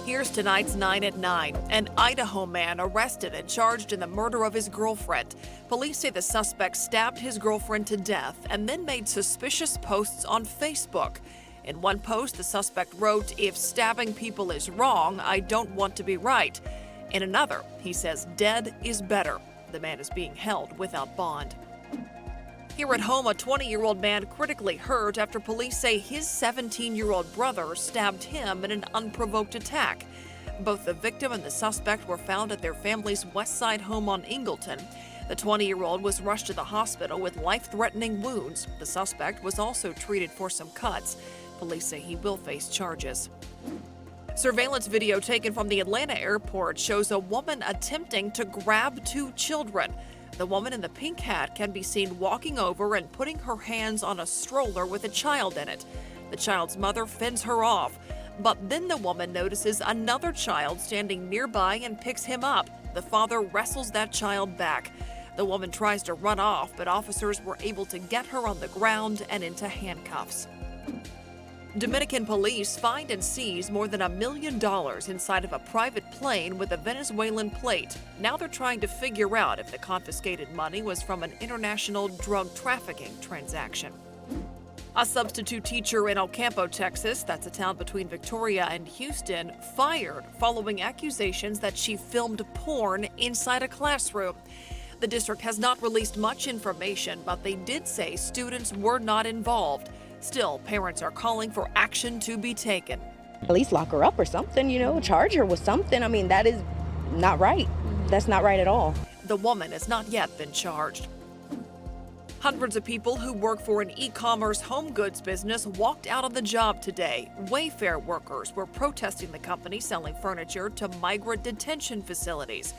Here's tonight's 9 at 9. An Idaho man arrested and charged in the murder of his girlfriend. Police say the suspect stabbed his girlfriend to death and then made suspicious posts on Facebook. In one post, the suspect wrote, "If stabbing people is wrong, I don't want to be right." In another, he says, "Dead is better." The man is being held without bond. Here at home, a 20-year-old man critically hurt after police say his 17-year-old brother stabbed him in an unprovoked attack. Both the victim and the suspect were found at their family's West Side home on Ingleton. The 20-year-old was rushed to the hospital with life-threatening wounds. The suspect was also treated for some cuts. Police say he will face charges. Surveillance video taken from the Atlanta airport shows a woman attempting to grab two children. The woman in the pink hat can be seen walking over and putting her hands on a stroller with a child in it. The child's mother fends her off, but then the woman notices another child standing nearby and picks him up. The father wrestles that child back. The woman tries to run off, but officers were able to get her on the ground and into handcuffs. Dominican police find and seize more than $1 million inside of a private plane with a Venezuelan plate. Now they're trying to figure out if the confiscated money was from an international drug trafficking transaction. A substitute teacher in El Campo, Texas, that's a town between Victoria and Houston, fired following accusations that she filmed porn inside a classroom. The district has not released much information, but they did say students were not involved. Still, parents are calling for action to be taken. At least lock her up or something, charge her with something. I mean, that is not right. That's not right at all. The woman has not yet been charged. Hundreds of people who work for an e-commerce home goods business walked out on the job today. WAYFAIR workers were protesting the company selling furniture to migrant detention facilities.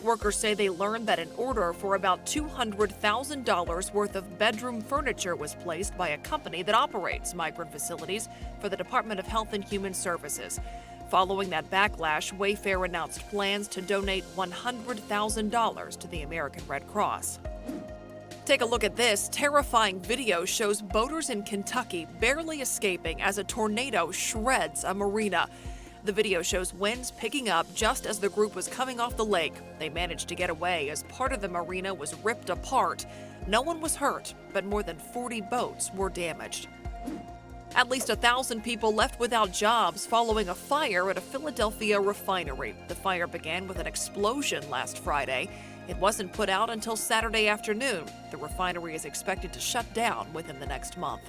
Workers say they learned that an order for about $200,000 worth of bedroom furniture was placed by a company that operates migrant facilities for the Department of Health and Human Services. Following that backlash, WAYFAIR announced plans to donate $100,000 to the American Red Cross. Take a look at this. Terrifying video shows boaters in Kentucky barely escaping as a tornado shreds a marina. The video shows winds picking up just as the group was coming off the lake. They managed to get away as part of the marina was ripped apart. No one was hurt, but more than 40 boats were damaged. At least 1,000 people left without jobs following a fire at a Philadelphia refinery. The fire began with an explosion last Friday. It wasn't put out until Saturday afternoon. The refinery is expected to shut down within the next month.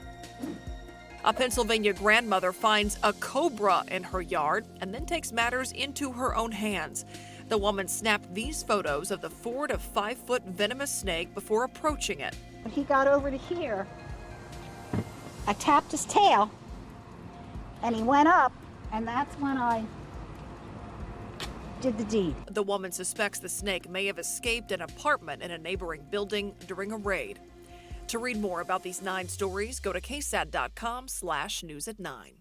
A Pennsylvania grandmother finds a cobra in her yard and then takes matters into her own hands. The woman snapped these photos of the 4 to 5 foot venomous snake before approaching it. When he got over to here, I tapped his tail and he went up, and that's when I did the deed. The woman suspects the snake may have escaped an apartment in a neighboring building during a raid. To read more about these 9 stories, go to ksat.com/news at 9.